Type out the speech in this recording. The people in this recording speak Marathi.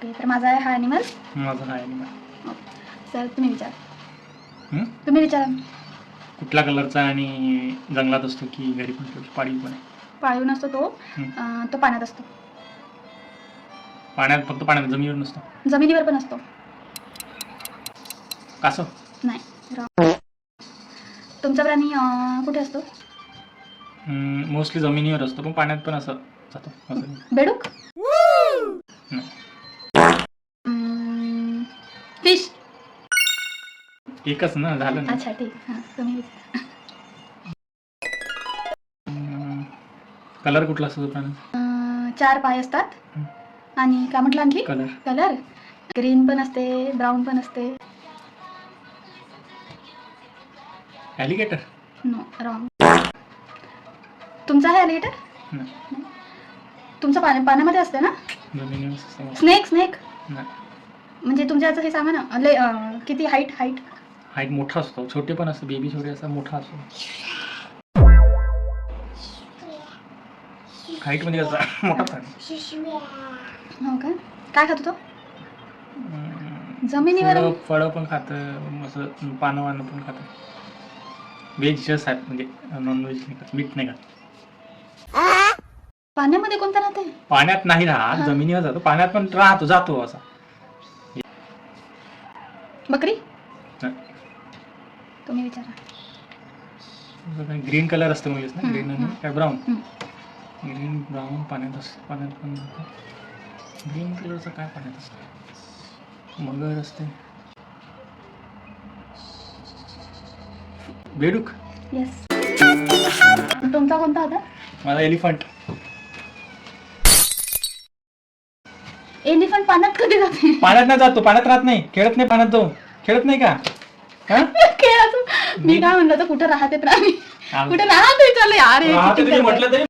ओके, तर माझा आहे हा ॲनिमल. माझा हा ॲनिमल. सर तुम्ही विचारा. तुम्ही विचारा. कुठल्या कलरचा आणि जंगलात असतो की घरी पण ठेवतो? पाळीव पण आहे. पाळीव नसतो तो. तो पाण्यात असतो. पाण्यात? फक्त पाण्यात, जमिनीवर नसतो? जमिनीवर पण असतो. कासव? नाही. Wrong. तुमचा प्राणी कुठे असतो? मोस्टली जमिनीवर असतो, पण पाण्यात पण असं जातो. असं बेडूक? नाही. फिश? एकच ना, झालं ना. अच्छा ठीक. हां, तुम्ही विचारा. कलर कुठला असतो प्राणी? 4 पाय असतात. आणि काय म्हटलं आणखी? कलर. कलर ग्रीन पण असते, ब्राऊन पण असते. ॲलिगेटर? No, wrong. तुमचा आहे ॲलिगेटर? नाही. तुमचं पाण्यामध्ये असते ना? जमिनीवर असतो. स्नेक? स्नेक नाही. म्हणजे तुमच्याचं हे सांगा ना. किती हाईट? हाईट मोठा असतो, छोटे पण असतो, बेबी छोटे असा मोठा असतो. हाईट म्हणजे कसा मोठा प्राणी. हो का? काय खातो तो? जमिनीवर? फळं पण खातं, असं पानं वानं पण खातं. व्हेजच आहेत, म्हणजे नॉनव्हेज नाही खात, मीठ नाही खात. पाण्यामध्ये कोणता राहते? पाण्यात नाही राहत, जमिनीवर जातो. पाण्यात पण राहतो, जातो असा. बकरी? नाही. तुम्ही विचारा. ग्रीन कलर असतो म्हणजे ना, ग्रीन आणि काय ब्राऊन. हं. ग्रीन ब्राऊन पाण्यात असतं, पाण्यात पण जातो. ग्रीन कलरचं काय पाण्यात असतं? मगर असते. बेडूक? येस. तुमचा कोणता होता? माझा एलिफंट. एलिफंट पाण्यात कधी जाते? पाण्यात नाही जातो, पाण्यात राहत नाही, खेळत नाही पाण्यात जाऊन. खेळत नाही का? खेळाचं मी काय म्हणलं तर कुठं राहते प्राणी? कुठे राहते? विचारलं यार. म्हटलं तरी